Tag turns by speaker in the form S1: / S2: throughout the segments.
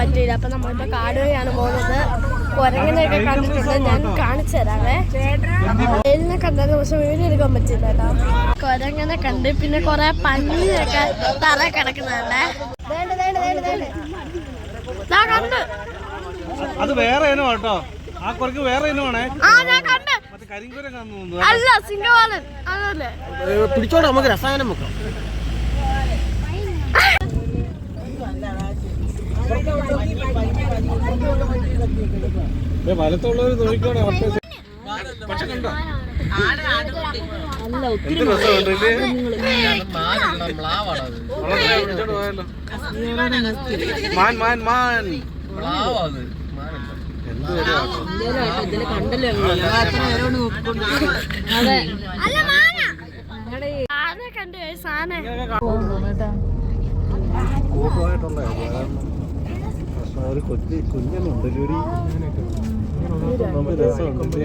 S1: പറ്റിയില്ല. അപ്പൊ നമ്മളിപ്പോ കാട് വഴിയാണ് പോകുന്നത്. കുരങ്ങനെയൊക്കെ കണ്ടിട്ടുണ്ട്, ഞാൻ കാണിച്ചു തരാവേ. എലിനെ കണ്ടത് പക്ഷെ വീഡിയോ എടുക്കാൻ പറ്റില്ല കേട്ടോ. കുരങ്ങനെ കണ്ട്, പിന്നെ കൊറേ പന്നിയൊക്കെ തറ കിടക്കുന്നുണ്ട്. കണ്ട്
S2: അത് വേറെ ഇനം കേട്ടോ. ആ കുരക്ക് വേറെ ഇനമാണേ.
S1: അല്ല, സിംഗവാലൻ അതല്ലേ.
S3: പിടിച്ചോണ്ട് നമുക്ക് രസായനം വെക്കാം.
S2: വലത്തുള്ളവർ നോക്കിക്കോണേ. മാൻ മാൻ മാൻ ഒരു കൊച്ചു കുഞ്ഞനുണ്ട് ഒരു
S1: 8 ഉണ്ട്.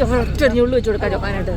S4: ഒറ്റഞ്ഞുള്ളു വെച്ച് കൊടുക്കാൻ ചോക്കാനായിട്ട്.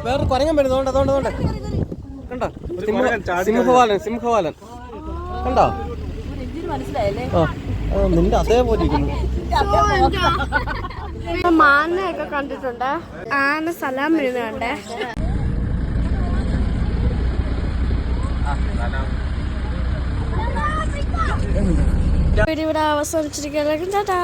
S3: വേറെ കുരങ്ങൻ വരുന്നു. കണ്ടോ സിംഹവാലൻ സിംഹവാലൻ കണ്ടോ? ആ നിന്റെ അതേപോലെ ഇരിക്കുന്നു.
S1: മാനയൊക്കെ കണ്ടിട്ടുണ്ട്. ആന സലാം വീഴുന്നുണ്ട്. ഇവിടെ അവസാനിച്ചിരിക്കുകയായിരിക്കും. ടാറ്റാ.